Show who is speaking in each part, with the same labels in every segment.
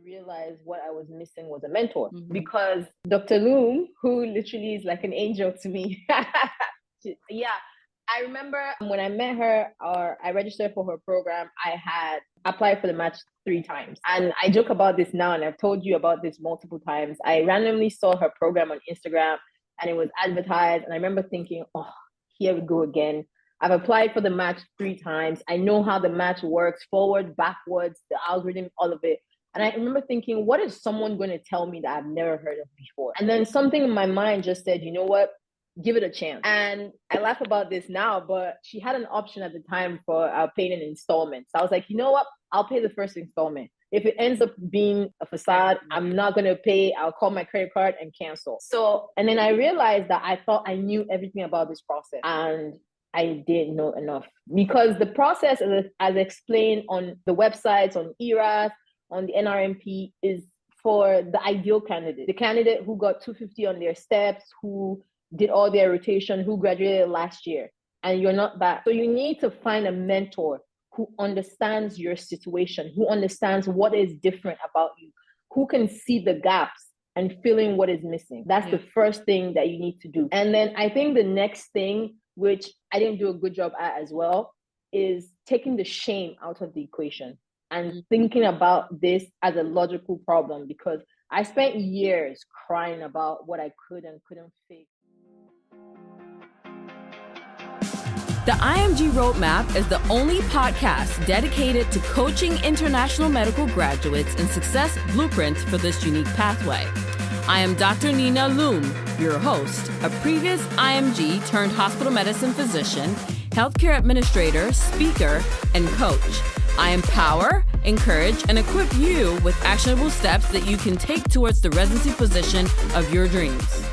Speaker 1: realize what I was missing was a mentor,
Speaker 2: Mhm.
Speaker 1: because Dr. Loom, who literally is like an angel to me, yeah, I remember when I met her or I registered for her program, I had applied for the match 3 times. And I joke about this now, and I've told you about this multiple times. I randomly saw her program on Instagram and it was advertised. And I remember thinking, oh, here we go again. I've applied for the match 3 times. I know how the match works, forward, backwards, the algorithm, all of it. And I remember thinking, what is someone going to tell me that I've never heard of before? And then something in my mind just said, you know what? Give it a chance. And I laugh about this now, but she had an option at the time for paying an installment. So I was like, you know what? I'll pay the first installment. If it ends up being a facade, I'm not going to pay. I'll call my credit card and cancel. So, and then I realized that I thought I knew everything about this process, and I didn't know enough, because the process, as explained on the websites, on ERAS, on the NRMP, is for the ideal candidate, the candidate who got 250 on their steps, who did all their rotation, who graduated last year, and you're not that. So you need to find a mentor who understands your situation, who understands what is different about you, who can see the gaps and fill in what is missing. That's the first thing that you need to do. And then I think the next thing, which I didn't do a good job at as well, is taking the shame out of the equation and thinking about this as a logical problem, because I spent years crying about what I could and couldn't fix.
Speaker 2: The IMG Roadmap is the only podcast dedicated to coaching international medical graduates in success blueprints for this unique pathway. I am Dr. Nina Loom, your host, a previous IMG turned hospital medicine physician, healthcare administrator, speaker, and coach. I empower, encourage, and equip you with actionable steps that you can take towards the residency position of your dreams.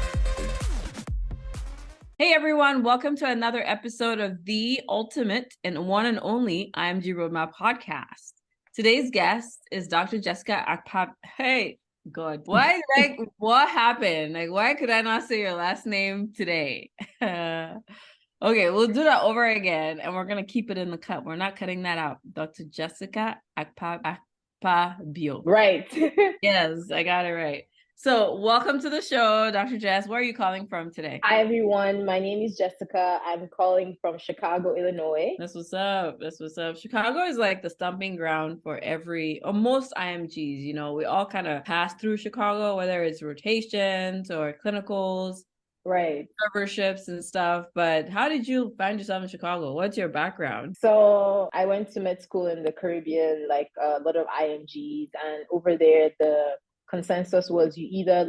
Speaker 2: Hey everyone, welcome to another episode of the ultimate and one and only IMG Roadmap podcast. Today's guest is Dr. Jessica Akpabio. Hey, God, why, what happened? Why could I not say your last name today? Okay, we'll do that over again, and we're going to keep it in the cut. We're not cutting that out. Dr. Jessica Akpabio.
Speaker 1: Right.
Speaker 2: Yes, I got it right. So welcome to the show, Dr. Jess. Where are you calling from today?
Speaker 1: Hi, everyone. My name is Jessica. I'm calling from Chicago, Illinois.
Speaker 2: That's what's up. That's what's up. Chicago is like the stomping ground for most IMGs. You know, we all kind of pass through Chicago, whether it's rotations or clinicals,
Speaker 1: right,
Speaker 2: serverships and stuff. But how did you find yourself in Chicago? What's your background?
Speaker 1: So I went to med school in the Caribbean, like a lot of IMGs, and over there, the consensus was you either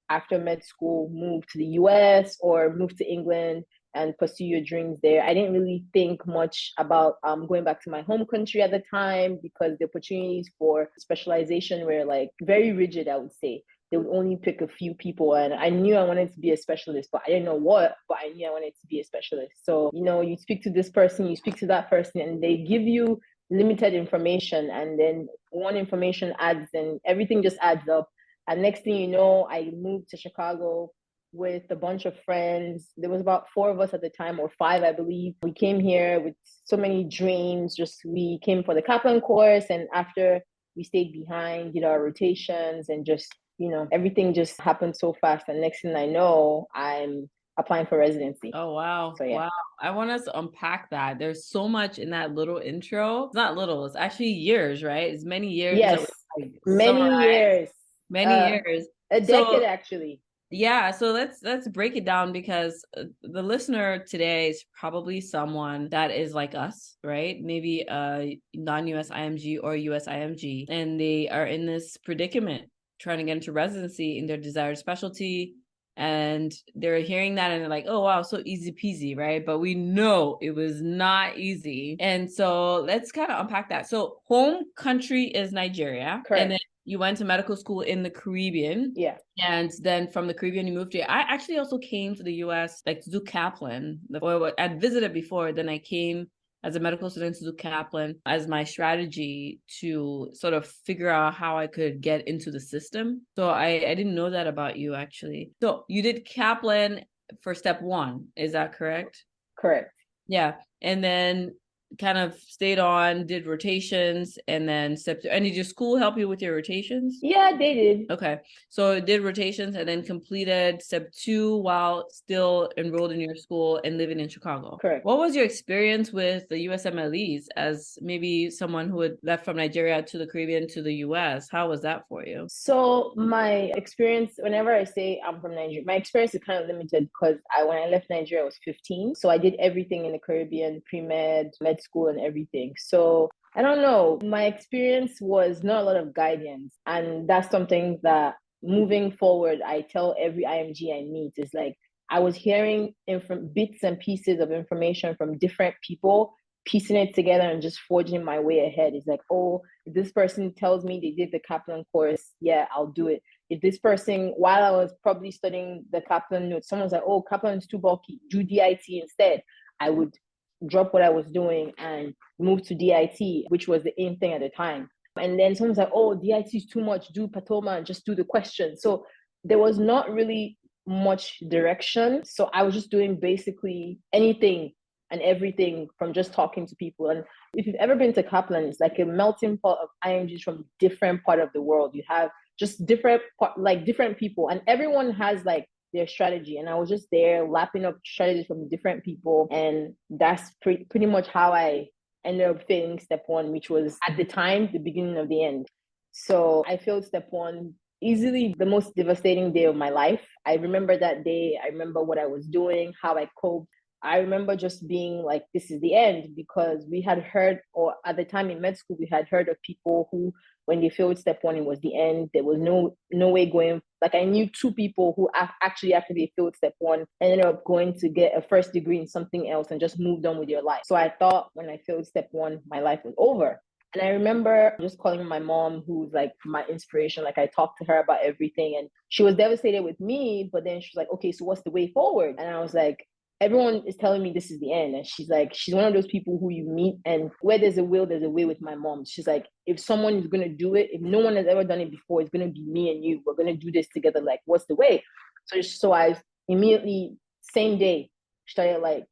Speaker 1: after med school move to the US or move to England and pursue your dreams there. I didn't really think much about going back to my home country at the time, because the opportunities for specialization were very rigid, I would say. They would only pick a few people, and I knew I wanted to be a specialist, but I didn't know what, but I knew I wanted to be a specialist. So, you speak to this person, you speak to that person, and they give you limited information, and then one information adds, and everything just adds up. And next thing you know, I moved to Chicago with a bunch of friends. There was about 4 of us at the time, or 5, I believe. We came here with so many dreams. We came for the Kaplan course, and after we stayed behind, did our rotations, and just, everything just happened so fast. And next thing I know, I'm applying for residency.
Speaker 2: Oh, wow.
Speaker 1: So, yeah.
Speaker 2: Wow. I want us to unpack that. There's so much in that little intro. It's not little, it's actually years, right? It's many years.
Speaker 1: Yes, many years.
Speaker 2: Many years.
Speaker 1: A decade, actually.
Speaker 2: Yeah, so let's break it down, because the listener today is probably someone that is like us, right? Maybe a non-US IMG or US IMG, and they are in this predicament trying to get into residency in their desired specialty, and they're hearing that and they're like, oh wow, so easy peasy, right? But we know it was not easy. And so let's kind of unpack that. So home country is Nigeria.
Speaker 1: Correct.
Speaker 2: And then you went to medical school in the Caribbean.
Speaker 1: Yeah.
Speaker 2: And then from the Caribbean, you moved here. I actually also came to the US to do Kaplan. I'd visited before, then I came as a medical student to do Kaplan as my strategy to sort of figure out how I could get into the system. So I didn't know that about you, actually. So you did Kaplan for step 1. Is that correct?
Speaker 1: Correct.
Speaker 2: Yeah. And then kind of stayed on, did rotations, and then and did your school help you with your rotations?
Speaker 1: Yeah, they did.
Speaker 2: Okay. So did rotations and then completed step 2 while still enrolled in your school and living in Chicago.
Speaker 1: Correct.
Speaker 2: What was your experience with the USMLEs as maybe someone who had left from Nigeria to the Caribbean to the US? How was that for you?
Speaker 1: So my experience, whenever I say I'm from Nigeria, my experience is kind of limited because when I left Nigeria, I was 15. So I did everything in the Caribbean, pre-med, med school, and everything. So I don't know. My experience was not a lot of guidance. And that's something that moving forward, I tell every IMG I meet is like, I was hearing bits and pieces of information from different people, piecing it together and just forging my way ahead. It's like, oh, if this person tells me they did the Kaplan course, yeah, I'll do it. If this person, while I was probably studying the Kaplan notes, someone's like, oh, Kaplan is too bulky, do DIT instead. I would drop what I was doing and move to DIT, which was the in thing at the time. And then someone's like, oh, DIT is too much, do Patoma and just do the question. So there was not really much direction. So I was just doing basically anything and everything from just talking to people. And if you've ever been to Kaplan, it's like a melting pot of IMGs from different part of the world. You have just different people, and everyone has like their strategy. And I was just there lapping up strategies from different people. And that's pretty much how I ended up failing step 1, which was at the time, the beginning of the end. So I failed step 1, easily the most devastating day of my life. I remember that day. I remember what I was doing, how I coped. I remember just being like, this is the end, because we had heard, or at the time in med school, we had heard of people who, when they failed step 1, it was the end. There was no way going. Like I knew 2 people who actually, after they failed step 1, ended up going to get a first degree in something else and just moved on with their life. So I thought when I failed step 1, my life was over. And I remember just calling my mom, who's like my inspiration. Like I talked to her about everything and she was devastated with me, but then she was like, okay, so what's the way forward? And I was like, everyone is telling me this is the end. And she's like, she's one of those people who you meet and where there's a will, there's a way with my mom. She's like, if someone is going to do it, if no one has ever done it before, it's going to be me and you. We're going to do this together. Like, what's the way? So I immediately, same day, started like,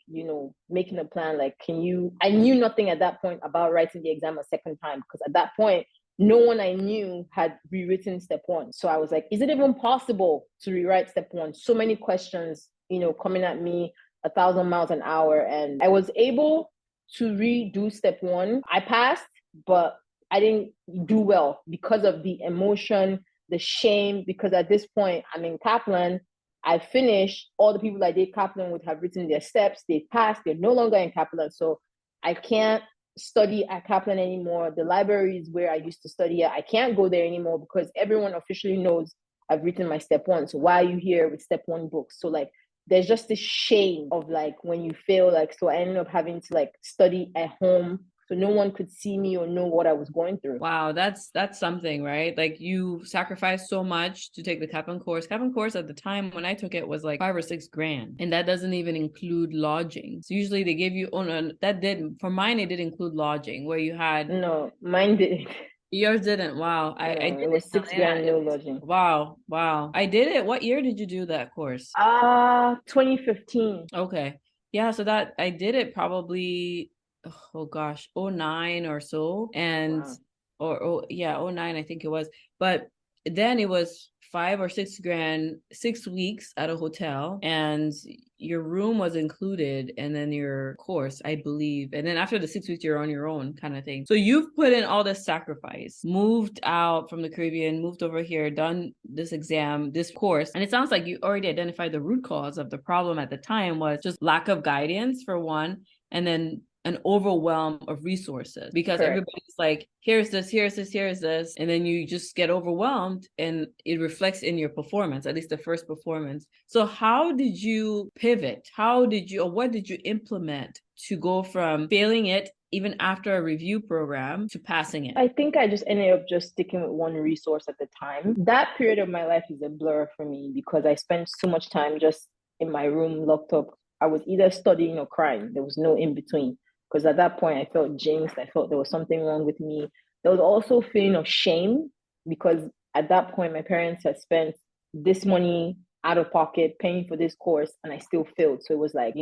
Speaker 1: making a plan. Like, I knew nothing at that point about writing the exam a second time, because at that point, no one I knew had rewritten step 1. So I was like, is it even possible to rewrite step 1? So many questions, coming at me 1,000 miles an hour. And I was able to redo step 1. I passed, but I didn't do well because of the emotion, the shame, because at this point, I'm in Kaplan. I finished. All the people I did Kaplan would have written their steps. They passed. They're no longer in Kaplan. So I can't study at Kaplan anymore. The libraries where I used to study at, I can't go there anymore because everyone officially knows I've written my step 1. So why are you here with step 1 books? So like, there's just this shame of like when you fail, like, so I ended up having to like study at home. So no one could see me or know what I was going through.
Speaker 2: Wow, that's something, right? Like you sacrificed so much to take the Kaplan course. Kaplan course at the time when I took it was like $5 or $6 grand, and that doesn't even include lodging. So usually they give you for mine it did include lodging, where you had
Speaker 1: no, mine didn't.
Speaker 2: Yours didn't. Wow. I did
Speaker 1: it was $6 grand, no lodging.
Speaker 2: Wow. I did it. What year did you do that course?
Speaker 1: 2015.
Speaker 2: Okay. Yeah, so that I did it probably, oh gosh, 09 or so. And wow. Yeah, 09 I think it was. But then it was $5 or $6 grand, 6 weeks at a hotel, and your room was included, and then your course, I believe. And then after the 6 weeks, you're on your own kind of thing. So you've put in all this sacrifice, moved out from the Caribbean, moved over here, done this exam, this course. And it sounds like you already identified the root cause of the problem at the time was just lack of guidance for one, and then an overwhelm of resources, because Correct. Everybody's like, here's this, and then you just get overwhelmed, and it reflects in your performance, at least the first performance. So how did you pivot? What did you implement to go from failing it even after a review program to passing it?
Speaker 1: I think I just ended up just sticking with one resource at the time. That period of my life is a blur for me because I spent so much time just in my room locked up. I was either studying or crying. There was no in between. Because at that point, I felt jinxed. I felt there was something wrong with me. There was also a feeling of shame because at that point, my parents had spent this money out of pocket paying for this course and I still failed. So it was like,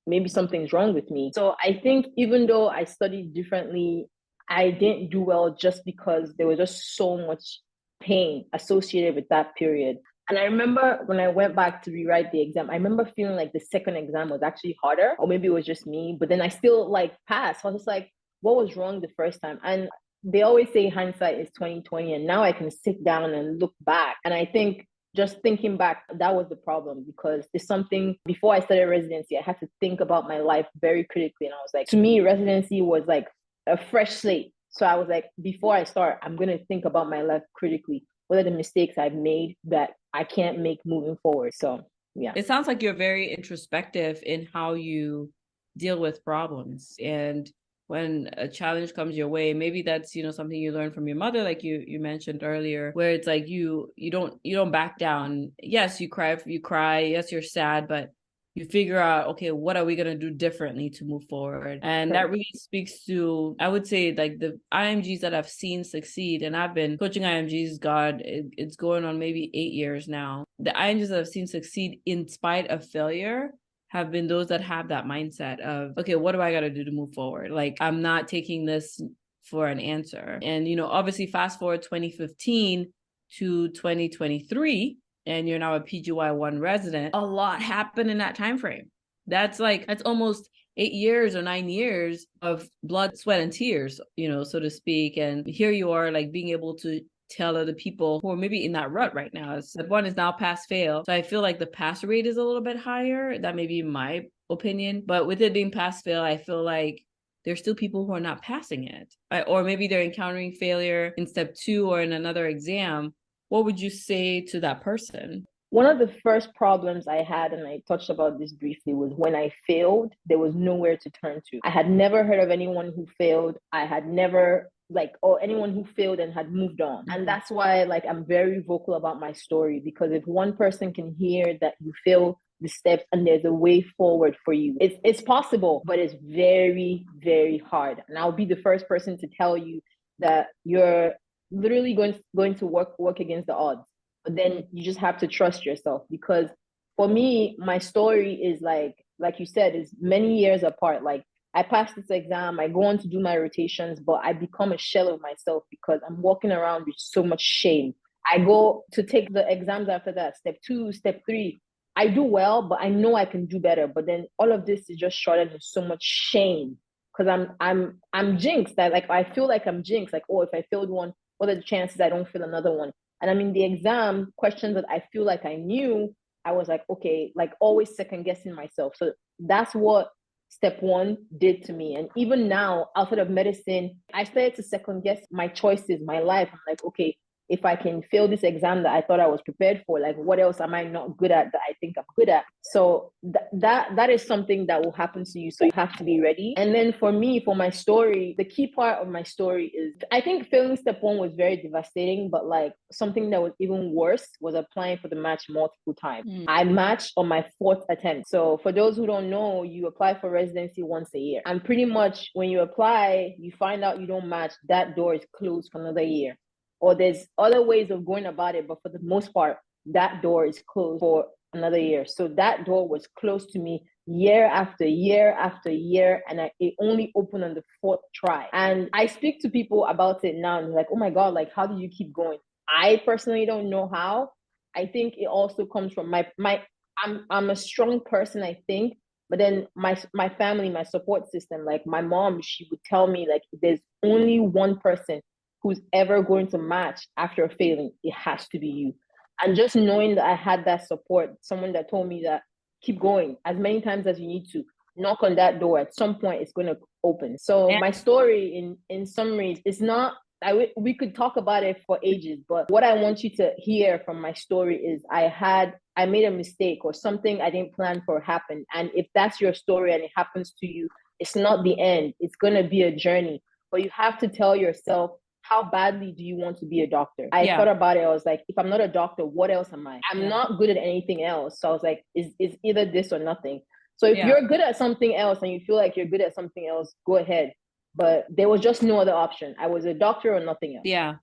Speaker 1: maybe something's wrong with me. So I think even though I studied differently, I didn't do well just because there was just so much pain associated with that period. And I remember when I went back to rewrite the exam, I remember feeling like the second exam was actually harder, or maybe it was just me, but then I still like passed. So I was just like, what was wrong the first time? And they always say hindsight is 2020. And now I can sit down and look back. And I think just thinking back, that was the problem, because it's something before I started residency, I had to think about my life very critically. And I was like, to me, residency was like a fresh slate. So I was like, before I start, I'm going to think about my life critically. What are the mistakes I've made that I can't make moving forward? So, yeah.
Speaker 2: It sounds like you're very introspective in how you deal with problems. And when a challenge comes your way, maybe that's, you know, something you learned from your mother, like you mentioned earlier, where it's like you don't back down. Yes, you cry. Yes, you're sad, but you figure out, okay, what are we going to do differently to move forward? And that really speaks to, I would say, like the IMGs that I've seen succeed. And I've been coaching IMGs, it's going on maybe 8 years now. The IMGs that I've seen succeed in spite of failure have been those that have that mindset of, okay, what do I got to do to move forward? Like, I'm not taking this for an answer. And, you know, obviously fast forward 2015 to 2023, and you're now a PGY1 resident, a lot happened in that time frame. That's almost 8 years or 9 years of blood, sweat, and tears, you know, so to speak. And here you are, like, being able to tell other people who are maybe in that rut right now. Step 1 is now pass fail. So I feel like the pass rate is a little bit higher. That may be my opinion. But with it being pass fail, I feel like there's still people who are not passing it. Or maybe they're encountering failure in step 2 or in another exam. What would you say to that person?
Speaker 1: One of the first problems I had, and I touched about this briefly, was when I failed, there was nowhere to turn to. I had never heard of anyone who failed. I had never or anyone who failed and had moved on. And that's why I'm very vocal about my story, because if one person can hear that you failed the steps and there's a way forward for you, it's possible, but it's very, very hard. And I'll be the first person to tell you that you're literally going to work against the odds. But then you just have to trust yourself, because for me, my story is like you said, is many years apart. Like, I passed this exam, I go on to do my rotations, but I become a shell of myself because I'm walking around with so much shame. I go to take the exams after that, step 2, step 3. I do well, but I know I can do better. But then all of this is just shrouded with so much shame, because I'm jinxed. I feel like I'm jinxed. Like, oh, if I failed one, what are the chances I don't fail another one? And I mean, the exam questions that I feel like I knew, I was like, okay, like always second guessing myself. So that's what step 1 did to me. And even now, outside of medicine, I started to second guess my choices, my life. I'm like, okay, if I can fail this exam that I thought I was prepared for, like, what else am I not good at that I think I'm good at? So that is something that will happen to you. So you have to be ready. And then for me, for my story, the key part of my story is, I think failing step 1 was very devastating, but like something that was even worse was applying for the match multiple times. I matched on my 4th attempt. So for those who don't know, you apply for residency once a year. And pretty much when you apply, you find out you don't match, that door is closed for another year. Or there's other ways of going about it, but for the most part, that door is closed for another year. So that door was closed to me year after year after year, and it only opened on the 4th try. And I speak to people about it now, and they're like, oh my God, like, how did you keep going? I personally don't know how. I think it also comes from I'm a strong person, I think, but then my family, my support system, like my mom, she would tell me, like, there's only one person who's ever going to match after failing, it has to be you. And just knowing that I had that support, someone that told me that keep going as many times as you need to, knock on that door, at some point it's going to open. So my story in summary, it's not, we could talk about it for ages, but what I want you to hear from my story is I made a mistake, or something I didn't plan for happened. And if that's your story and it happens to you, it's not the end. It's going to be a journey, but you have to tell yourself, how badly do you want to be a doctor? I thought about it. I was like, if I'm not a doctor, what else am I? I'm not good at anything else. So I was like, it's either this or nothing. So if you're good at something else and you feel like you're good at something else, go ahead. But there was just no other option. I was a doctor or nothing else.
Speaker 2: Yeah.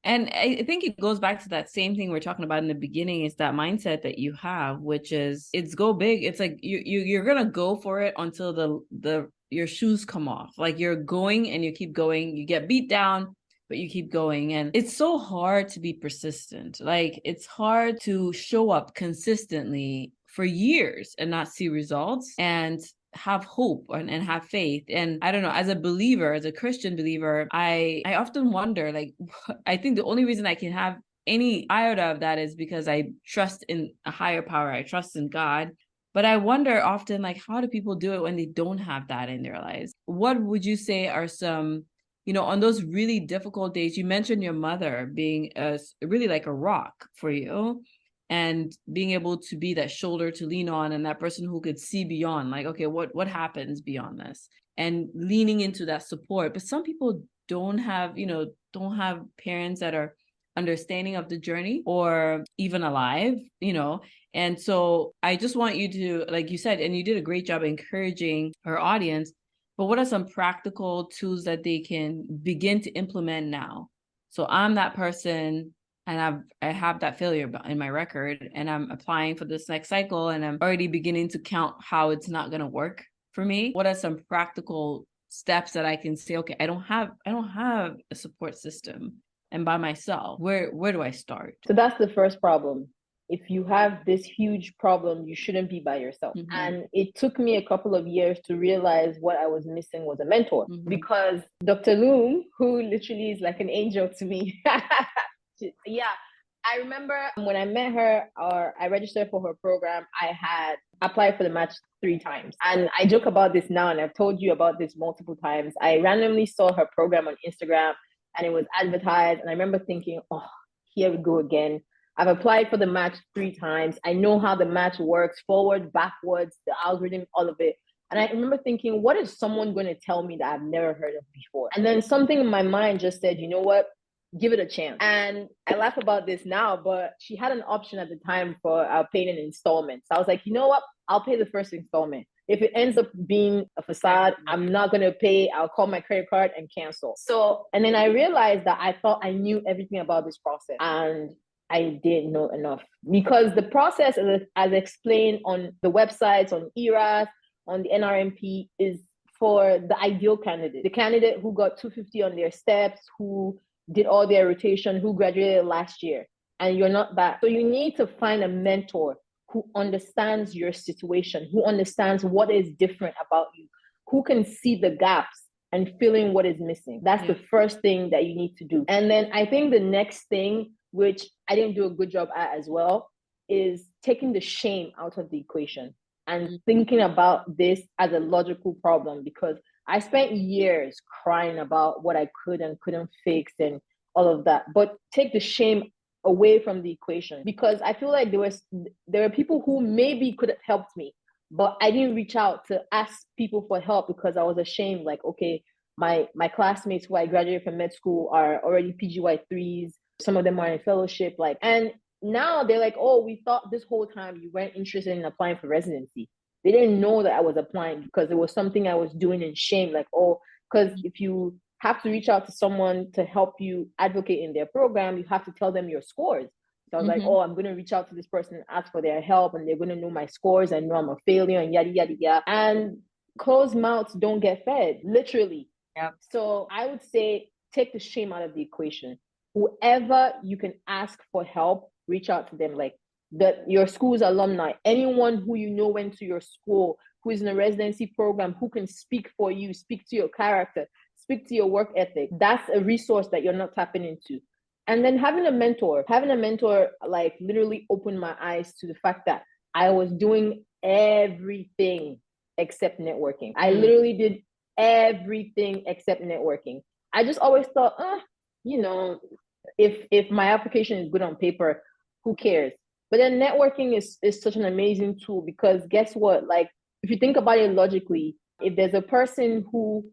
Speaker 2: And I think it goes back to that same thing we're talking about in the beginning, is that mindset that you have, which is it's go big. It's like you're gonna go for it until the your shoes come off. Like you're going and you keep going, you get beat down, but you keep going. And it's so hard to be persistent. Like it's hard to show up consistently for years and not see results and have hope and have faith. And I don't know, as a believer, as a Christian believer, I often wonder, like, I think the only reason I can have any iota of that is because I trust in a higher power. I trust in God. But I wonder often, like, how do people do it when they don't have that in their lives? What would you say are some, on those really difficult days? You mentioned your mother being really like a rock for you, and being able to be that shoulder to lean on, and that person who could see beyond, like, okay, what happens beyond this, and leaning into that support. But some people don't have parents that are understanding of the journey or even alive, and so I just want you to, like you said, and you did a great job encouraging our audience, but what are some practical tools that they can begin to implement now? So I'm that person, and I have that failure in my record, and I'm applying for this next cycle, and I'm already beginning to count how it's not going to work for me. What are some practical steps that I can say, okay, I don't have a support system, and by myself, where do I start?
Speaker 1: So that's the first problem. If you have this huge problem, you shouldn't be by yourself. Mm-hmm. And it took me a couple of years to realize what I was missing was a mentor. Mm-hmm. Because Dr. Loom, who literally is like an angel to me, yeah, I remember when I met her, or I registered for her program, I had applied for the match 3 times. And I joke about this now, and I've told you about this multiple times. I randomly saw her program on Instagram, and it was advertised. And I remember thinking, oh, here we go again. I've applied for the match 3 times. I know how the match works, forward, backwards, the algorithm, all of it. And I remember thinking, what is someone going to tell me that I've never heard of before? And then something in my mind just said, you know what? Give it a chance. And I laugh about this now, but she had an option at the time for paying an installment. So I was like, you know what? I'll pay the first installment. If it ends up being a facade, I'm not going to pay. I'll call my credit card and cancel. So, and then I realized that I thought I knew everything about this process, and I didn't know enough, because the process, as explained on the websites, on ERAS, on the NRMP, is for the ideal candidate, the candidate who got 250 on their steps, who did all their rotation, who graduated last year, and you're not that. So you need to find a mentor who understands your situation, who understands what is different about you, who can see the gaps and fill in what is missing. That's the first thing that you need to do. And then I think the next thing, which I didn't do a good job at as well, is taking the shame out of the equation and thinking about this as a logical problem, because I spent years crying about what I could and couldn't fix and all of that. But take the shame away from the equation, because I feel like there were people who maybe could have helped me, but I didn't reach out to ask people for help because I was ashamed. Like, okay, my classmates who I graduated from med school are already PGY3s. Some of them are in fellowship. And now they're like, oh, we thought this whole time you weren't interested in applying for residency. They didn't know that I was applying because it was something I was doing in shame. Like, oh, because if you have to reach out to someone to help you advocate in their program, you have to tell them your scores. So I was like, oh, I'm going to reach out to this person and ask for their help, and they're going to know my scores and know I'm a failure and yada, yada, yada. And closed mouths don't get fed, literally. Yep. So I would say take the shame out of the equation. Whoever you can ask for help, reach out to them. Like your school's alumni, anyone who you know went to your school, who is in a residency program, who can speak for you, speak to your character, speak to your work ethic. That's a resource that you're not tapping into. And then having a mentor, like literally opened my eyes to the fact that I was doing everything except networking. I literally did everything except networking. I just always thought, if my application is good on paper, who cares? But then networking is such an amazing tool, because guess what? Like, if you think about it logically, if there's a person who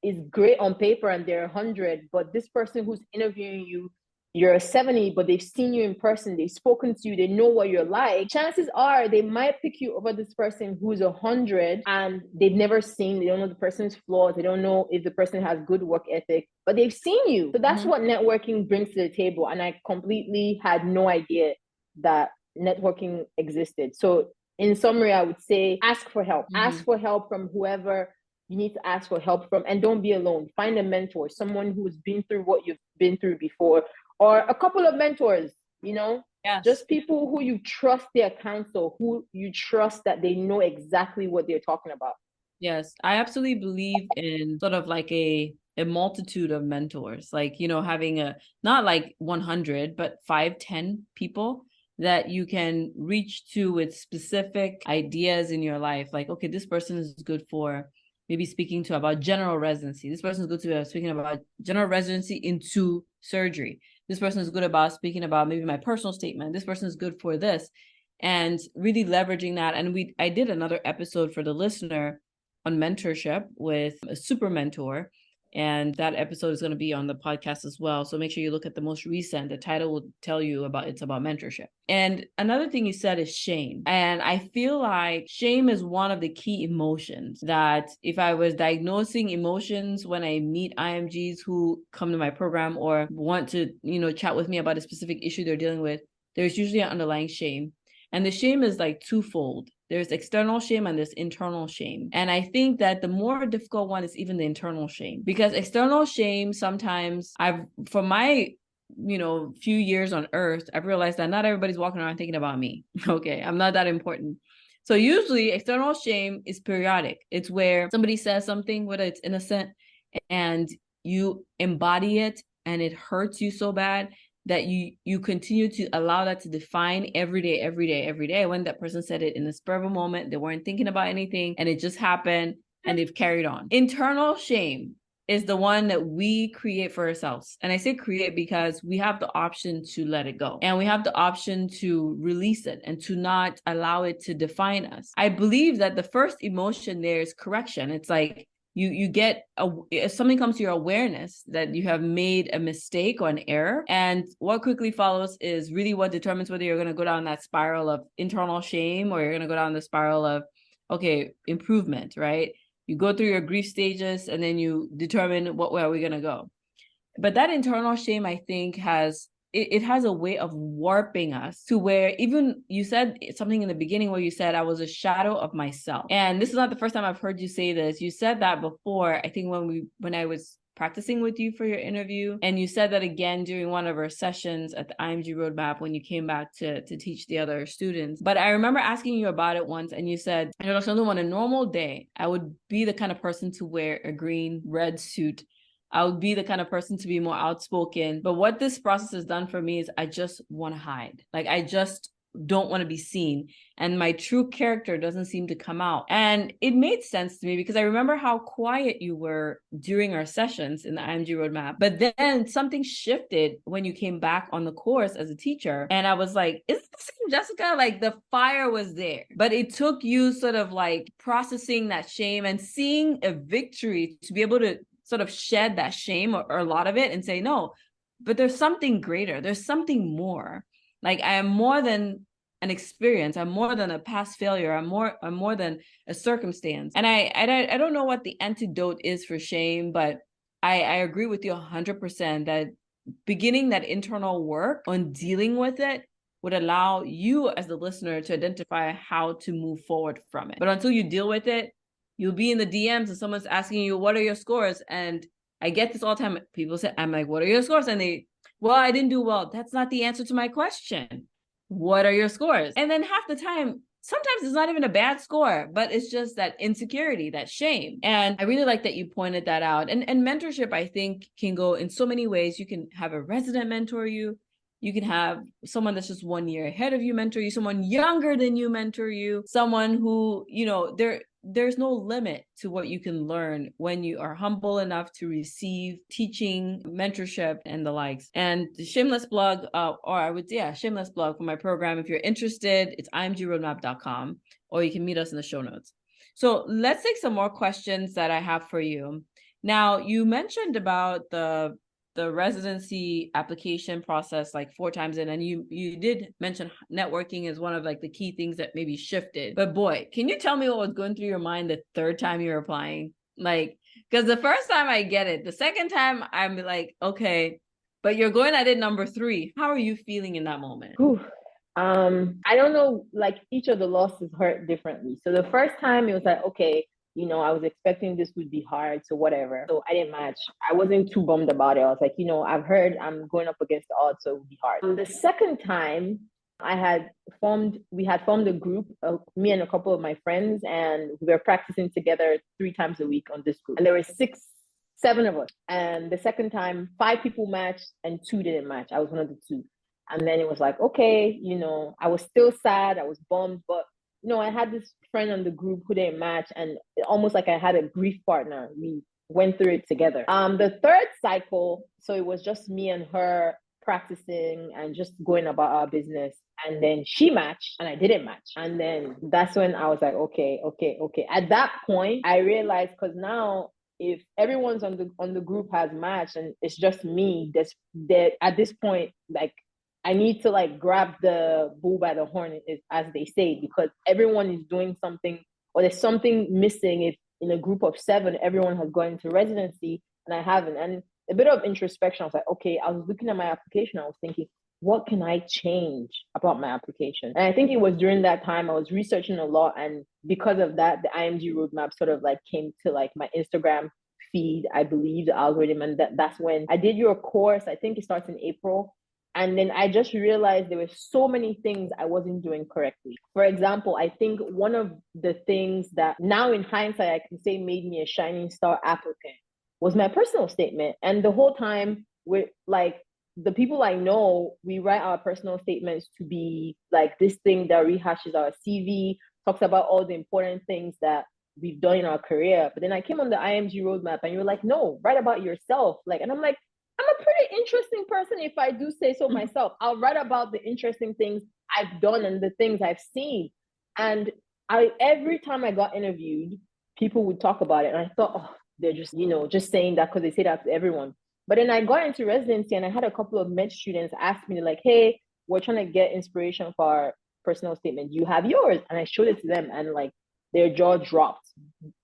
Speaker 1: is great on paper and they're 100, but this person who's interviewing you you're a 70, but they've seen you in person, they've spoken to you, they know what you're like, chances are they might pick you over this person who's 100 and they've never seen, they don't know the person's flaws, they don't know if the person has good work ethic, but they've seen you. So that's what networking brings to the table. And I completely had no idea that networking existed. So in summary, I would say ask for help. Ask for help from whoever you need to ask for help from, and don't be alone. Find a mentor, someone who's been through what you've been through before, or a couple of mentors, just people who you trust their counsel, who you trust that they know exactly what they're talking about.
Speaker 2: Yes, I absolutely believe in sort of like a multitude of mentors, like, having not like 100, but 5, 10 people that you can reach to with specific ideas in your life. Like, okay, this person is good for maybe speaking to about general residency. This person is good to speaking about general residency into surgery. This person is good about speaking about maybe my personal statement. This person is good for this, and really leveraging that. And I did another episode for the listener on mentorship with a super mentor. And that episode is going to be on the podcast as well. So make sure you look at the most recent. The title will tell you it's about mentorship. And another thing you said is shame. And I feel like shame is one of the key emotions that if I was diagnosing emotions when I meet IMGs who come to my program or want to, chat with me about a specific issue they're dealing with, there's usually an underlying shame. And the shame is like twofold. There's external shame and there's internal shame. And I think that the more difficult one is even the internal shame, because external shame, sometimes from my, few years on earth, I've realized that not everybody's walking around thinking about me. Okay. I'm not that important. So usually external shame is periodic. It's where somebody says something, whether it's innocent, and you embody it and it hurts you so bad that you continue to allow that to define every day, when that person said it in the spur of a moment, they weren't thinking about anything, and it just happened, and they've carried on. Internal shame is the one that we create for ourselves. And I say create because we have the option to let it go. And we have the option to release it and to not allow it to define us. I believe that the first emotion there is correction. It's like, you get if something comes to your awareness that you have made a mistake or an error, and what quickly follows is really what determines whether you're going to go down that spiral of internal shame or you're going to go down the spiral of, okay, improvement, right? You go through your grief stages and then you determine what way are we going to go. But that internal shame, I think, has a way of warping us to where, even you said something in the beginning where you said I was a shadow of myself. And this is not the first time I've heard you say this. You said that before, I think when I was practicing with you for your interview, and you said that again during one of our sessions at the IMG roadmap when you came back to teach the other students. But I remember asking you about it once, and you said, Dr. on a normal day, I would be the kind of person to wear a green red suit. I would be the kind of person to be more outspoken. But what this process has done for me is I just want to hide. Like, I just don't want to be seen. And my true character doesn't seem to come out. And it made sense to me because I remember how quiet you were during our sessions in the IMG roadmap. But then something shifted when you came back on the course as a teacher. And I was like, is this the same Jessica? Like, the fire was there. But it took you sort of like processing that shame and seeing a victory to be able to sort of shed that shame or a lot of it and say, no, but there's something greater. There's something more. Like, I am more than an experience. I'm more than a past failure. I'm more than a circumstance. And I don't know what the antidote is for shame, but I agree with you 100% that beginning that internal work on dealing with it would allow you as the listener to identify how to move forward from it. But until you deal with it, you'll be in the DMs and someone's asking you, what are your scores? And I get this all the time. People say, I'm like, what are your scores? And well, I didn't do well. That's not the answer to my question. What are your scores? And then half the time, sometimes it's not even a bad score, but it's just that insecurity, that shame. And I really like that you pointed that out. And mentorship, I think, can go in so many ways. You can have a resident mentor you. You can have someone that's just 1 year ahead of you mentor you, someone younger than you mentor you, someone who, there's no limit to what you can learn when you are humble enough to receive teaching, mentorship, and the likes. And the shameless plug, shameless plug for my program. If you're interested, it's imgroadmap.com, or you can meet us in the show notes. So let's take some more questions that I have for you. Now, you mentioned about the the residency application process like 4 times in, and you did mention networking is one of like the key things that maybe shifted. But boy, can you tell me what was going through your mind the third time you were applying? Like, because the first time I get it, the second time I'm like, okay, but you're going at it number 3. How are you feeling in that moment?
Speaker 1: Whew. I don't know, like each of the losses hurt differently. So the first time it was like, okay, I was expecting this would be hard, so whatever. So I didn't match. I wasn't too bummed about it. I was like, I've heard I'm going up against the odds, so it would be hard. The second time we had formed a group, me and a couple of my friends, and we were practicing together 3 times a week on this group. And there were 7 of us. And the second time, 5 people matched and 2 didn't match. I was one of the 2. And then it was like, okay, I was still sad. I was bummed, but I had this friend on the group who didn't match, and almost like I had a grief partner. We went through it together. The third cycle, so it was just me and her practicing and just going about our business. And then she matched and I didn't match. And then that's when I was like, okay. At that point, I realized, because now if everyone's on the group has matched and it's just me, that at this point, like, I need to like grab the bull by the horn, as they say, because everyone is doing something, or there's something missing. If in a group of 7, everyone has gone into residency and I haven't. And a bit of introspection, I was like, okay, I was looking at my application. I was thinking, what can I change about my application? And I think it was during that time I was researching a lot. And because of that, the IMG roadmap sort of like came to like my Instagram feed, I believe, the algorithm. And that's when I did your course. I think it starts in April. And then I just realized there were so many things I wasn't doing correctly. For example, I think one of the things that now in hindsight, I can say made me a shining star applicant was my personal statement. And the whole time, we're like, the people I know, we write our personal statements to be like this thing that rehashes our CV, talks about all the important things that we've done in our career. But then I came on the IMG roadmap and you were like, no, write about yourself. Like, and I'm like, I'm a pretty interesting person if I do say so myself. I'll write about the interesting things I've done and the things I've seen. And every time I got interviewed, people would talk about it. And I thought, oh, they're just, just saying that because they say that to everyone. But then I got into residency and I had a couple of med students ask me like, hey, we're trying to get inspiration for our personal statement. Do you have yours? And I showed it to them and like their jaw dropped,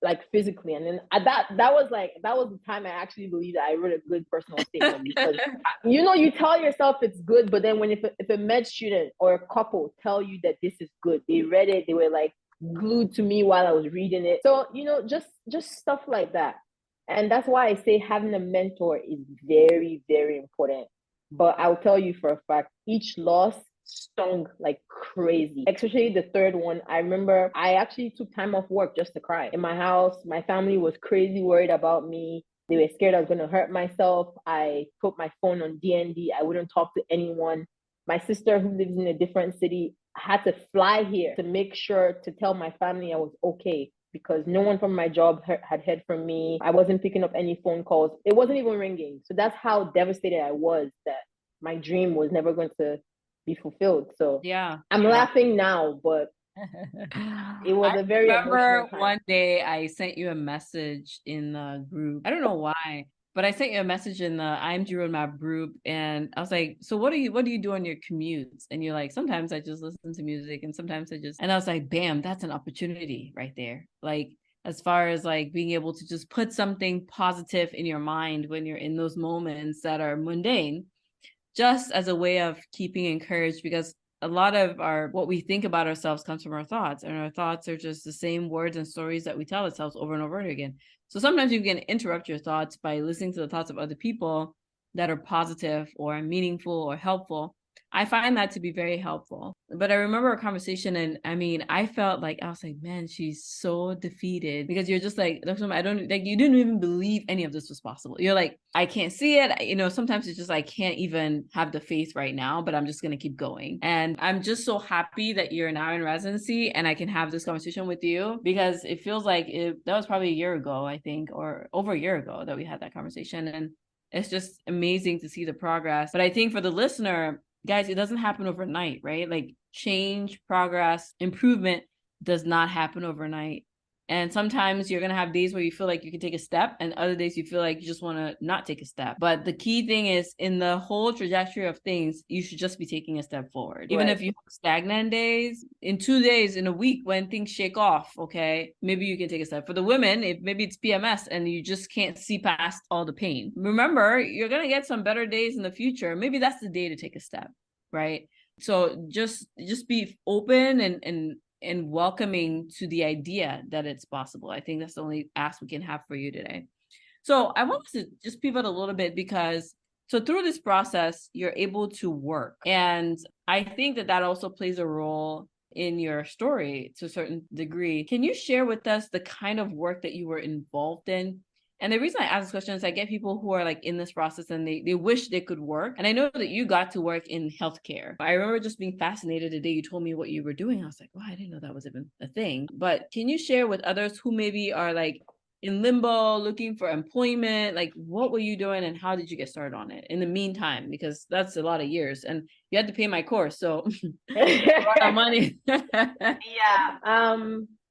Speaker 1: like physically. And then that was the time I actually believed that I wrote a good personal statement, because you tell yourself it's good, but then when if a med student or a couple tell you that this is good, they read it, they were like glued to me while I was reading it. So just stuff like that. And that's why I say having a mentor is very, very important. But I'll tell you for a fact, each loss stung like crazy, especially the third one. I remember I actually took time off work just to cry in my house. My family was crazy worried about me. They were scared I was going to hurt myself. I put my phone on DND. I wouldn't talk to anyone. My sister, who lives in a different city, had to fly here to make sure to tell my family I was okay, because no one from my job had heard from me. I wasn't picking up any phone calls. It wasn't even ringing. So that's how devastated I was that my dream was never going to be fulfilled. So yeah, I'm laughing now, but it was a very
Speaker 2: remember one day I sent you a message in the group. I don't know why, but I sent you a message in the IMG roadmap group, and I was like, so what do you do on your commutes? And you're like, sometimes I just listen to music, and sometimes and I was like, bam, that's an opportunity right there. Like, as far as like being able to just put something positive in your mind when you're in those moments that are mundane, just as a way of keeping encouraged, because a lot of what we think about ourselves comes from our thoughts, and our thoughts are just the same words and stories that we tell ourselves over and over again. So sometimes you can interrupt your thoughts by listening to the thoughts of other people that are positive or meaningful or helpful. I find that to be very helpful. But I remember a conversation, and I mean, I felt like, I was like, man, she's so defeated, because you're just like, I don't like, you didn't even believe any of this was possible. You're like, I can't see it. Sometimes it's just, I can't even have the faith right now, but I'm just going to keep going. And I'm just so happy that you're now in residency and I can have this conversation with you, because it feels like that was probably a year ago, I think, or over a year ago that we had that conversation. And it's just amazing to see the progress. But I think for the listener, guys, it doesn't happen overnight, right? Like, change, progress, improvement does not happen overnight. And sometimes you're going to have days where you feel like you can take a step, and other days you feel like you just want to not take a step. But the key thing is, in the whole trajectory of things, you should just be taking a step forward. Even if you have stagnant days, in 2 days, in a week, when things shake off, okay, maybe you can take a step. For the women, if maybe it's PMS and you just can't see past all the pain, remember, you're going to get some better days in the future. Maybe that's the day to take a step, right? So just be open and welcoming to the idea that it's possible. I think that's the only ask we can have for you today. So I want us to just pivot a little bit, because so through this process, you're able to work. And I think that also plays a role in your story to a certain degree. Can you share with us the kind of work that you were involved in? And the reason I ask this question is I get people who are like in this process and they wish they could work. And I know that you got to work in healthcare. I remember just being fascinated the day you told me what you were doing. I was like, wow, I didn't know that was even a thing. But can you share with others who maybe are like in limbo, looking for employment? Like, what were you doing and how did you get started on it in the meantime? Because that's a lot of years and you had to pay my course. So a lot of money.
Speaker 1: Yeah.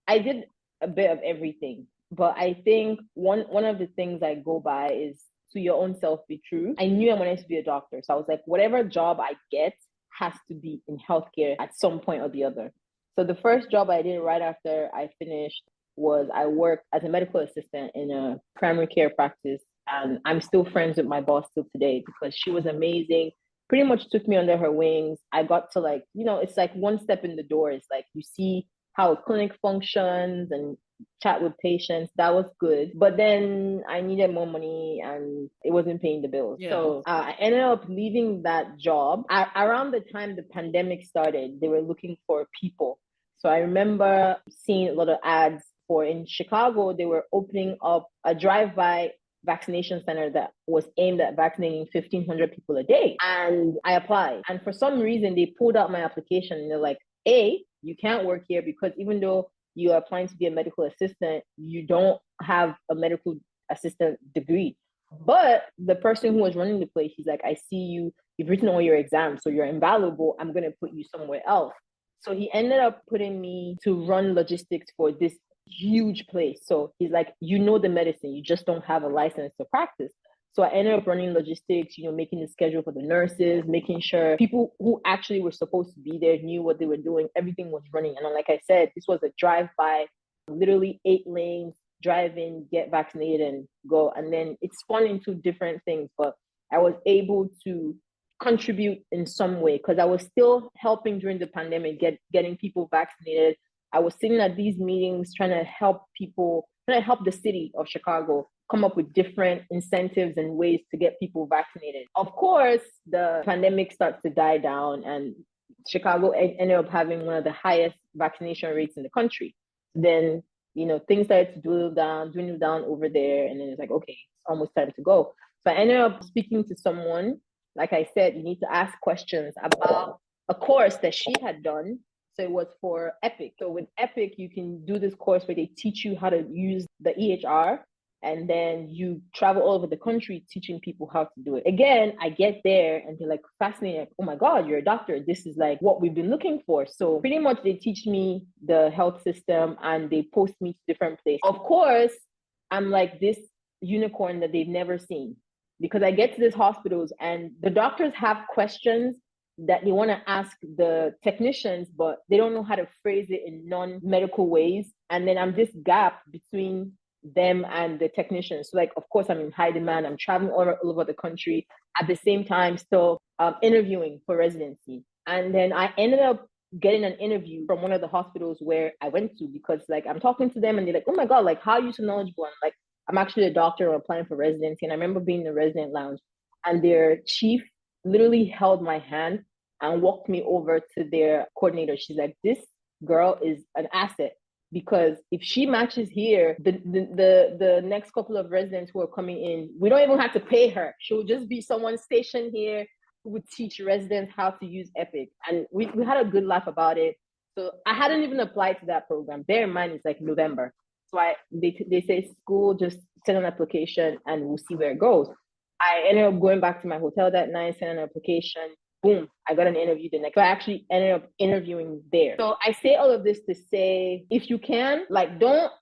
Speaker 1: I did a bit of everything. But I think one of the things I go by is to your own self be true. I knew I wanted to be a doctor. So I was like, whatever job I get has to be in healthcare at some point or the other. So the first job I did right after I finished was I worked as a medical assistant in a primary care practice. And I'm still friends with my boss till today because she was amazing. Pretty much took me under her wings. I got to like, it's like one step in the door. It's like you see how a clinic functions and chat with patients. That was good. But then I needed more money and it wasn't paying the bills. Yeah. So I ended up leaving that job. Around the time the pandemic started, they were looking for people. So I remember seeing a lot of ads for in Chicago, they were opening up a drive-by vaccination center that was aimed at vaccinating 1,500 people a day. And I applied. And for some reason, they pulled out my application and they're like, you can't work here because even though you're applying to be a medical assistant, you don't have a medical assistant degree. But the person who was running the place, he's like, I see you've written all your exams, so you're invaluable. I'm going to put you somewhere else. So he ended up putting me to run logistics for this huge place. So he's like, the medicine, you just don't have a license to practice. So I ended up running logistics, making the schedule for the nurses, making sure people who actually were supposed to be there knew what they were doing. Everything was running. And like I said, this was a drive-by, literally 8 lanes, drive in, get vaccinated and go. And then it spun into different things. But I was able to contribute in some way because I was still helping during the pandemic, getting people vaccinated. I was sitting at these meetings trying to help the city of Chicago come up with different incentives and ways to get people vaccinated. Of course, the pandemic starts to die down and Chicago ended up having one of the highest vaccination rates in the country. Then, things started to dwindle down over there. And then it's like, okay, it's almost time to go. So I ended up speaking to someone. Like I said, you need to ask questions about a course that she had done. So it was for EPIC. So with EPIC, you can do this course where they teach you how to use the EHR. And then you travel all over the country teaching people how to do it. Again, I get there and they're like fascinated. Like, oh my God, you're a doctor. This is like what we've been looking for. So pretty much they teach me the health system and they post me to different places. Of course, I'm like this unicorn that they've never seen because I get to these hospitals and the doctors have questions that they want to ask the technicians, but they don't know how to phrase it in non-medical ways. And then I'm this gap between them and the technicians. So like, of course, I'm in high demand. I'm traveling all over the country at the same time, still interviewing for residency. And then I ended up getting an interview from one of the hospitals where I went to because like, I'm talking to them and they're like, oh my God, like, how are you so knowledgeable? And like, I'm actually a doctor. I'm applying for residency. And I remember being in the resident lounge and their chief literally held my hand and walked me over to their coordinator. She's like, this girl is an asset. Because if she matches here, the next couple of residents who are coming in, we don't even have to pay her. She'll just be someone stationed here who would teach residents how to use EPIC. And we had a good laugh about it. So I hadn't even applied to that program. Bear in mind, it's like November. So they say school, just send an application and we'll see where it goes. I ended up going back to my hotel that night, sent an application. Boom, I got an interview the next. So I actually ended up interviewing there. So I say all of this to say, if you can, like, don't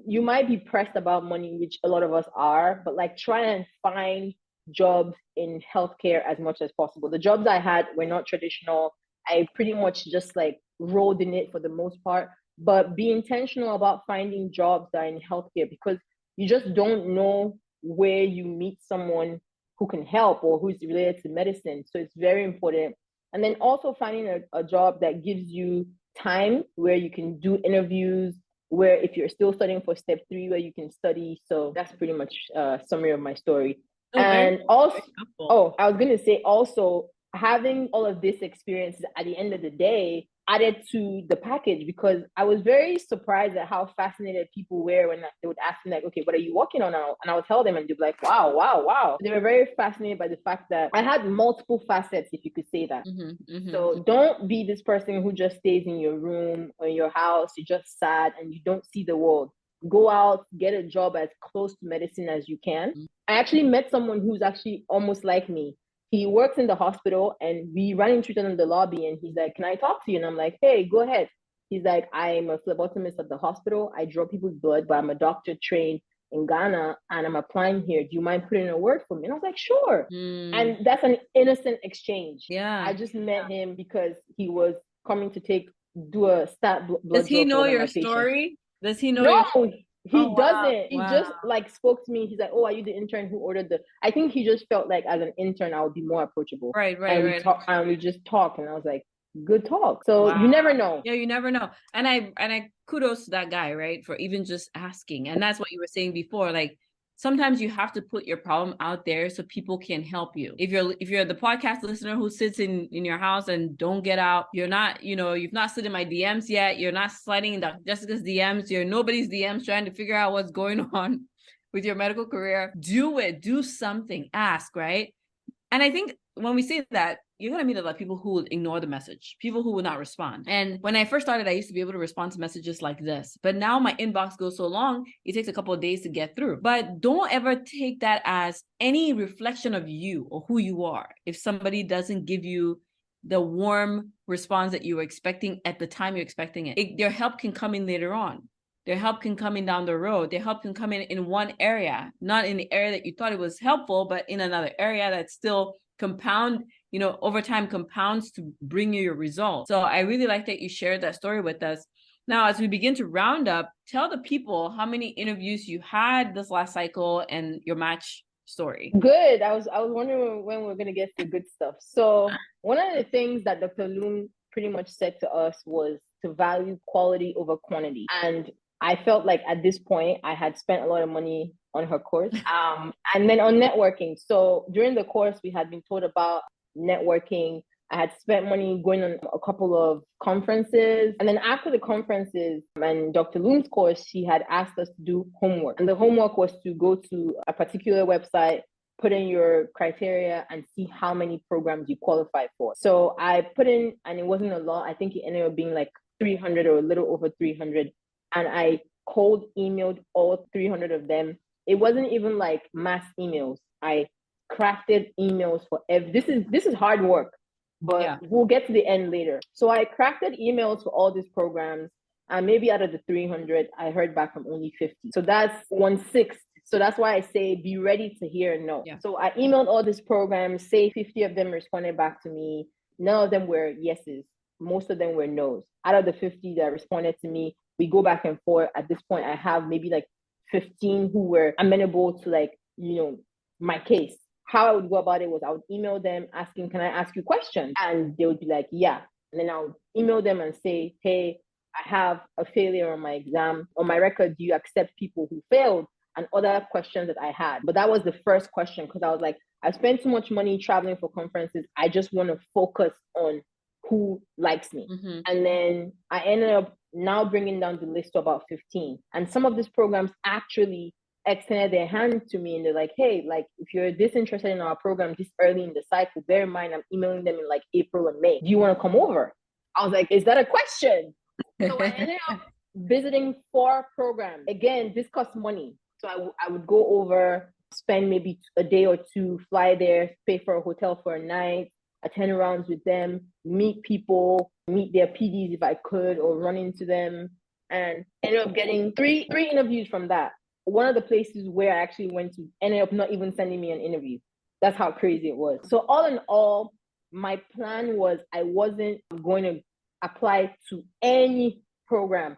Speaker 1: you might be pressed about money, which a lot of us are, but like try and find jobs in healthcare as much as possible. The jobs I had were not traditional. I pretty much just like rolled in it for the most part, but be intentional about finding jobs that are in healthcare, because you just don't know where you meet someone who can help or who's related to medicine. So it's very important. And then also finding a job that gives you time where you can do interviews, where if you're still studying for step 3, where you can study. So that's pretty much a summary of my story. And also, I was going to say also, having all of this experience at the end of the day added to the package, because I was very surprised at how fascinated people were when they would ask me like, okay, what are you working on now? And I would tell them and they'd be like, wow. They were very fascinated by the fact that I had multiple facets, if you could say that. So don't be this person who just stays in your room or in your house, you're just sad and you don't see the world. Go out, get a job as close to medicine as you can. I actually met someone who's actually almost like me. He works in the hospital and we ran into each other in the lobby and he's like, can I talk to you? And I'm like, hey, go ahead. He's like, I'm a phlebotomist at the hospital. I draw people's blood, but I'm a doctor trained in Ghana and I'm applying here. Do you mind putting in a word for me? And I was like, sure. And that's an innocent exchange.
Speaker 2: Yeah.
Speaker 1: I just met him because he was coming to do a stat blood draw.
Speaker 2: Does he know your story? Does he know
Speaker 1: your He doesn't. He just like spoke to me. He's like, oh, are you the intern who ordered I think he just felt like as an intern, I would be more approachable.
Speaker 2: Right.
Speaker 1: And we just talked and I was like, good talk. So you never know.
Speaker 2: Yeah, you never know. And I kudos to that guy, right? For even just asking. And that's what you were saying before. Like, sometimes you have to put your problem out there so people can help you. If you're the podcast listener who sits in your house and don't get out, you're not, you've not slid in my DMs yet. You're not sliding in Jessica's DMs. You're nobody's DMs trying to figure out what's going on with your medical career. Do it. Do something. Ask, right? And I think when we say that, you're going to meet a lot of people who will ignore the message, people who will not respond. And when I first started, I used to be able to respond to messages like this. But now my inbox goes so long, it takes a couple of days to get through. But don't ever take that as any reflection of you or who you are. If somebody doesn't give you the warm response that you were expecting at the time you're expecting it, their help can come in later on. Their help can come in down the road. Their help can come in one area, not in the area that you thought it was helpful, but in another area that's still over time compounds to bring you your results. So I really like that you shared that story with us. Now, as we begin to round up, tell the people how many interviews you had this last cycle and your match story.
Speaker 1: Good. I was wondering when we're going to get to the good stuff. So one of the things that Dr. Loom pretty much said to us was to value quality over quantity. And I felt like at this point, I had spent a lot of money on her course and then on networking. So during the course, we had been told about networking. I had spent money going on a couple of conferences. And then after the conferences and Dr. Loom's course, she had asked us to do homework. And the homework was to go to a particular website, put in your criteria and see how many programs you qualify for. So I put in, and it wasn't a lot. I think it ended up being like 300 or a little over 300. And I cold emailed all 300 of them. It wasn't even like mass emails. I crafted emails for this is hard work, but we'll get to the end later. So I crafted emails for all these programs, and maybe out of the 300, I heard back from only 50. So that's 1/6. So that's why I say be ready to hear no. Yeah. So I emailed all these programs, say 50 of them responded back to me. None of them were yeses. Most of them were no's. Out of the 50 that responded to me, we go back and forth. At this point, I have maybe like 15 who were amenable to my case. How I would go about it was I would email them asking, can I ask you questions? And they would be like, yeah. And then I would email them and say, hey, I have a failure on my exam. On my record, do you accept people who failed? And other questions that I had. But that was the first question, because I was like, I spent too much money traveling for conferences. I just want to focus on who likes me. Mm-hmm. And then I ended up now bringing down the list to about 15. And some of these programs actually extended their hand to me and they're like, hey, like if you're this interested in our program this early in the cycle, bear in mind, I'm emailing them in like April and May. Do you want to come over? I was like, is that a question? So I ended up visiting 4 programs. Again, this costs money. So I would go over, spend maybe a day or 2, fly there, pay for a hotel for a night, attend rounds with them, meet people, meet their PDs if I could, or run into them, and ended up getting three interviews from that. One of the places where I actually went to ended up not even sending me an interview. That's how crazy it was. So all in all, my plan was I wasn't going to apply to any program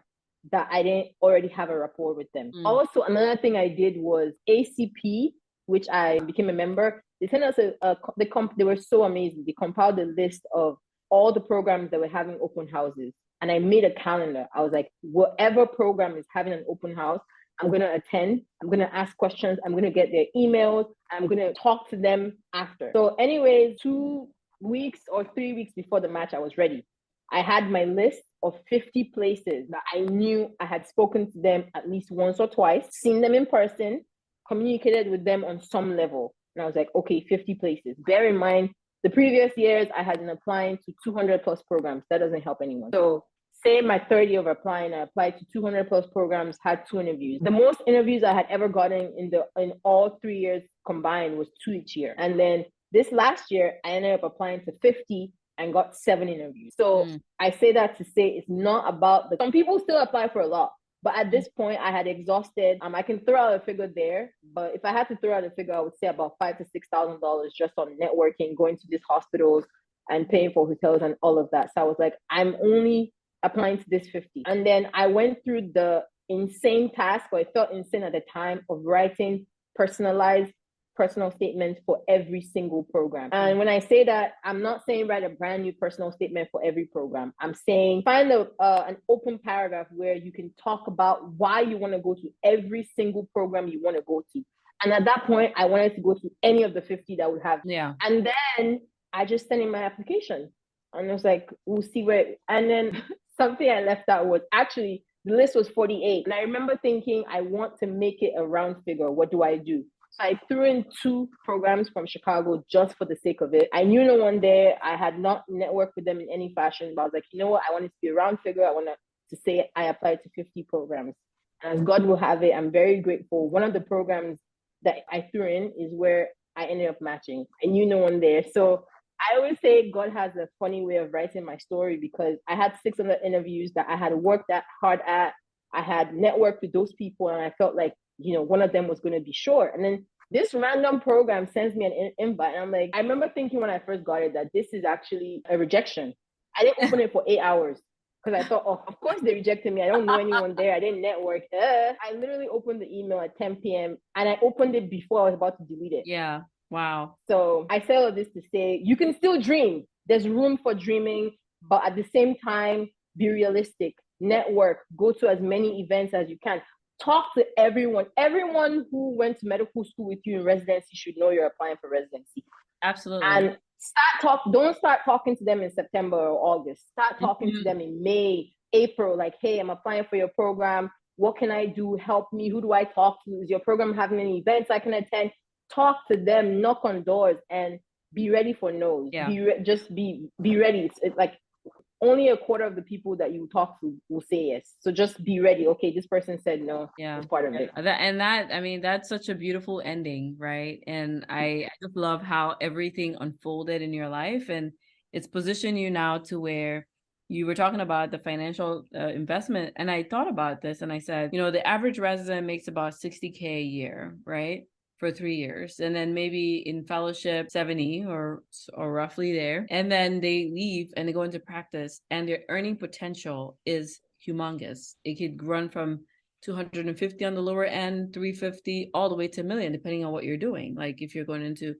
Speaker 1: that I didn't already have a rapport with them. Also, another thing I did was ACP, which I became a member. They sent us they were so amazing. They compiled a list of all the programs that were having open houses. And I made a calendar. I was like, whatever program is having an open house, I'm going to attend. I'm going to ask questions. I'm going to get their emails. I'm going to talk to them after. So anyways, 2 weeks or 3 weeks before the match, I was ready. I had my list of 50 places that I knew I had spoken to them at least once or twice, seen them in person, communicated with them on some level. And I was like, okay, 50 places. Bear in mind, the previous years, I had been applying to 200 plus programs. That doesn't help anyone. So say my third year of applying, I applied to 200 plus programs, had 2 interviews. The most interviews I had ever gotten in all 3 years combined was 2 each year. And then this last year, I ended up applying to 50 and got 7 interviews. So I say that to say it's not about some people still apply for a lot. But at this point, I had exhausted. I can throw out a figure there, but if I had to throw out a figure, I would say about $5,000 to $6,000 just on networking, going to these hospitals and paying for hotels and all of that. So I was like, I'm only applying to this 50. And then I went through the insane task, or it felt insane at the time, of writing personalized personal statements for every single program. And when I say that, I'm not saying write a brand new personal statement for every program. I'm saying find an open paragraph where you can talk about why you want to go to every single program you want to go to. And at that point, I wanted to go to any of the 50 that would have.
Speaker 2: Yeah.
Speaker 1: And then I just sent in my application. And I was like, we'll see where. And then something I left out was actually the list was 48. And I remember thinking, I want to make it a round figure. What do I do? So I threw in 2 programs from Chicago just for the sake of it. I knew no one there. I had not networked with them in any fashion, but I was like, you know what? I want it to be a round figure. I want to say I applied to 50 programs. And as God will have it, I'm very grateful. One of the programs that I threw in is where I ended up matching. I knew no one there. So I always say God has a funny way of writing my story, because I had 600 interviews that I had worked hard at. I had networked with those people, and I felt like, one of them was going to be short. And then this random program sends me an invite. And I'm like, I remember thinking when I first got it that this is actually a rejection. I didn't open it for 8 hours because I thought, oh, of course they rejected me. I don't know anyone there. I didn't network. I literally opened the email at 10 p.m. and I opened it before I was about to delete it.
Speaker 2: Yeah. Wow.
Speaker 1: So I say all this to say, you can still dream. There's room for dreaming, but at the same time, be realistic, network, go to as many events as you can. Talk to everyone. Everyone who went to medical school with you in residency should know you're applying for residency.
Speaker 2: Absolutely.
Speaker 1: And don't start talking to them in September or August. Start talking to them in May, April, like, hey, I'm applying for your program. What can I do? Help me. Who do I talk to? Is your program having any events I can attend? Talk to them, knock on doors, and be ready for no's.
Speaker 2: Yeah.
Speaker 1: Be ready. It's like only a quarter of the people that you talk to will say yes. So just be ready. Okay, this person said no. Yeah, it's part of it.
Speaker 2: That's such a beautiful ending, right? And I just love how everything unfolded in your life, and it's positioned you now to where you were talking about the financial investment. And I thought about this, and I said, the average resident makes about $60K a year, right? For 3 years, and then maybe in fellowship 70 or roughly there, and then they leave and they go into practice, and their earning potential is humongous. It could run from 250 on the lower end, 350, all the way to $1 million, depending on what you're doing. Like if you're going into,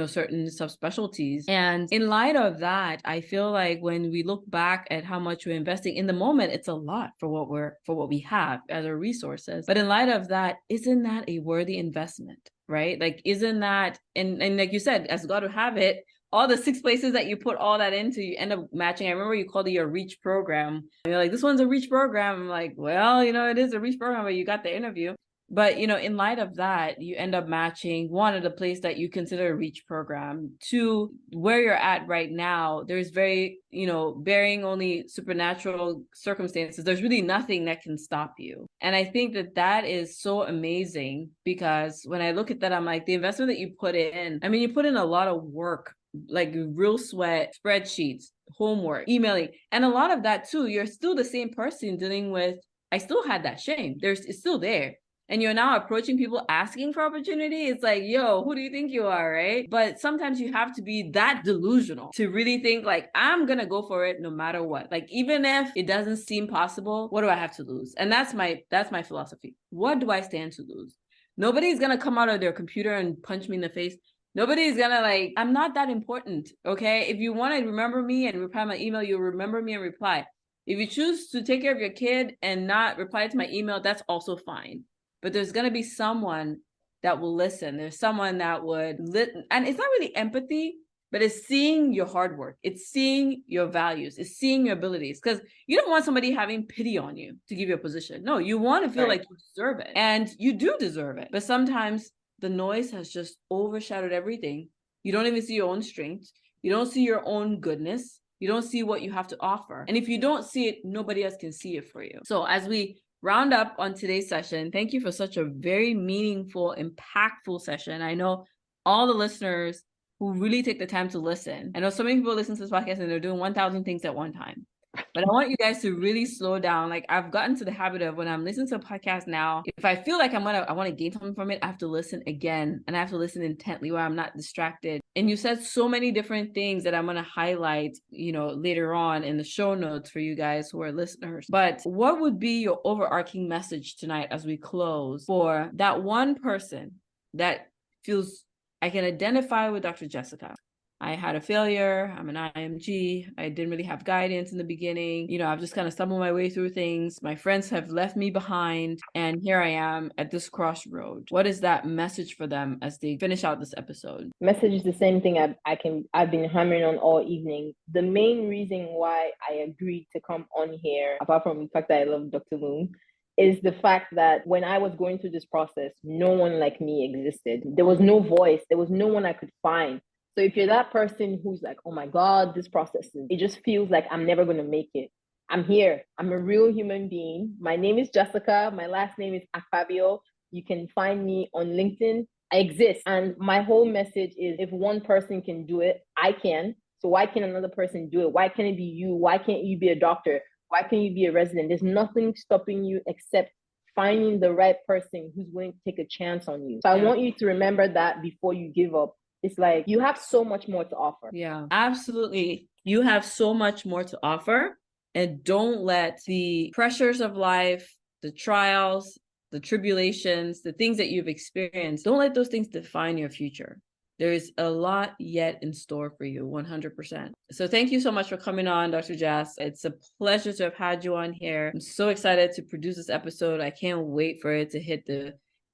Speaker 2: certain subspecialties. And in light of that, I feel like when we look back at how much we're investing in the moment, it's a lot for what we have as our resources. But in light of that, isn't that a worthy investment, right? Like, isn't that, and like you said, as God would have it, all the 6 places that you put all that into, you end up matching. I remember you called it your reach program. And you're like, this one's a reach program. I'm like, well, it is a reach program, but you got the interview. But, in light of that, you end up matching, 1, at a place that you consider a reach program. 2, where you're at right now, there's very, bearing only supernatural circumstances, there's really nothing that can stop you. And I think that is so amazing, because when I look at that, I'm like, the investment that you put in, you put in a lot of work, like real sweat, spreadsheets, homework, emailing. And a lot of that too, you're still the same person dealing with I still had that shame. It's still there. And you're now approaching people asking for opportunity. It's like, yo, who do you think you are, right? But sometimes you have to be that delusional to really think like, I'm going to go for it no matter what. Like, even if it doesn't seem possible, what do I have to lose? And that's my philosophy. What do I stand to lose? Nobody's going to come out of their computer and punch me in the face. Nobody's going to I'm not that important, okay? If you want to remember me and reply my email, you'll remember me and reply. If you choose to take care of your kid and not reply to my email, that's also fine. But there's going to be someone that will listen. There's someone that would, and it's not really empathy, but it's seeing your hard work. It's seeing your values. It's seeing your abilities. Because you don't want somebody having pity on you to give you a position. No, you want to feel like you deserve it. And you do deserve it. But sometimes the noise has just overshadowed everything. You don't even see your own strengths. You don't see your own goodness. You don't see what you have to offer. And if you don't see it, nobody else can see it for you. So as we round up on today's session, thank you for such a very meaningful, impactful session. I know all the listeners who really take the time to listen. I know so many people listen to this podcast and they're doing 1,000 things at one time. But I want you guys to really slow down. Like, I've gotten to the habit of when I'm listening to a podcast now, if I feel like I want to gain something from it, I have to listen again, and I have to listen intently where I'm not distracted. And you said so many different things that I'm going to highlight, later on in the show notes for you guys who are listeners. But what would be your overarching message tonight as we close for that one person that feels I can identify with Dr. Jessica? I had a failure. I'm an IMG. I didn't really have guidance in the beginning. I've just kind of stumbled my way through things. My friends have left me behind. And here I am at this crossroad. What is that message for them as they finish out this episode?
Speaker 1: Message is the same thing I've been hammering on all evening. The main reason why I agreed to come on here, apart from the fact that I love Dr. Loom, is the fact that when I was going through this process, no one like me existed. There was no voice. There was no one I could find. So if you're that person who's like, oh my God, this process, it just feels like I'm never going to make it. I'm here. I'm a real human being. My name is Jessica. My last name is Akpabio. You can find me on LinkedIn. I exist. And my whole message is, if one person can do it, I can. So why can't another person do it? Why can't it be you? Why can't you be a doctor? Why can't you be a resident? There's nothing stopping you except finding the right person who's willing to take a chance on you. So I want you to remember that before you give up. It's like, you have so much more to offer.
Speaker 2: Yeah, absolutely. You have so much more to offer, and don't let the pressures of life, the trials, the tribulations, the things that you've experienced, don't let those things define your future. There is a lot yet in store for you, 100%. So thank you so much for coming on, Dr. Jess. It's a pleasure to have had you on here. I'm so excited to produce this episode. I can't wait for it to hit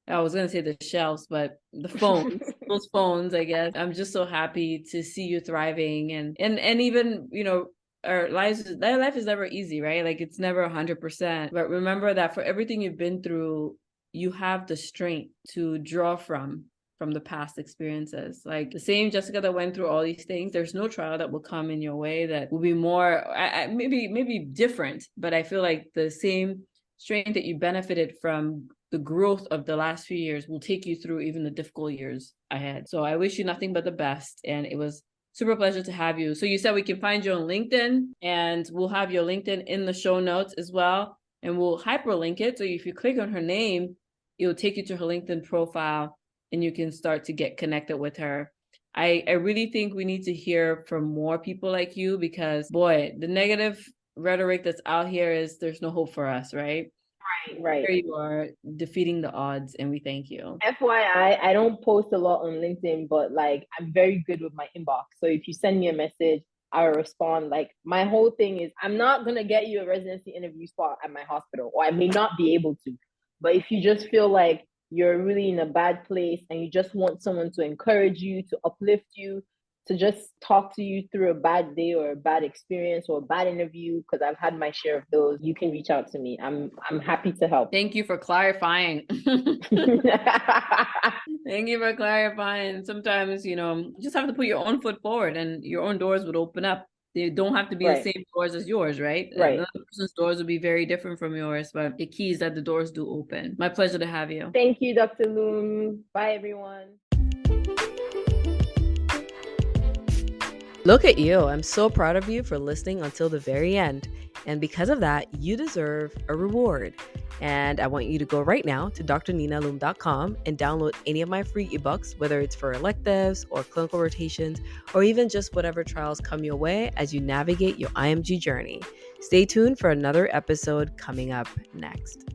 Speaker 2: I was going to say the shelves, but the phones, those phones, I guess. I'm just so happy to see you thriving. And even, our life is never easy, right? Like, it's never 100%. But remember that for everything you've been through, you have the strength to draw from the past experiences. Like, the same Jessica that went through all these things, there's no trial that will come in your way that will be more, maybe different. But I feel like the same strength that you benefited from the growth of the last few years will take you through even the difficult years ahead. So I wish you nothing but the best. And it was super pleasure to have you. So you said we can find you on LinkedIn, and we'll have your LinkedIn in the show notes as well. And we'll hyperlink it. So if you click on her name, it will take you to her LinkedIn profile, and you can start to get connected with her. I really think we need to hear from more people like you, because boy, the negative rhetoric that's out here is there's no hope for us, right?
Speaker 1: Right.
Speaker 2: Here you are defeating the odds, and we thank you.
Speaker 1: FYI, I don't post a lot on LinkedIn, but I'm very good with my inbox. So if you send me a message, I'll respond. My whole thing is, I'm not going to get you a residency interview spot at my hospital, or I may not be able to. But if you just feel like you're really in a bad place and you just want someone to encourage you, to uplift you, to just talk to you through a bad day or a bad experience or a bad interview, because I've had my share of those, you can reach out to me. I'm happy to help.
Speaker 2: Thank you for clarifying. Thank you for clarifying. Sometimes, you just have to put your own foot forward, and your own doors would open up. They don't have to be the same doors as yours, right?
Speaker 1: Right.
Speaker 2: Another person's doors will be very different from yours, but the key is that the doors do open. My pleasure to have you.
Speaker 1: Thank you, Dr. Loom. Bye, everyone.
Speaker 2: Look at you. I'm so proud of you for listening until the very end. And because of that, you deserve a reward. And I want you to go right now to drninaloom.com and download any of my free ebooks, whether it's for electives or clinical rotations, or even just whatever trials come your way as you navigate your IMG journey. Stay tuned for another episode coming up next.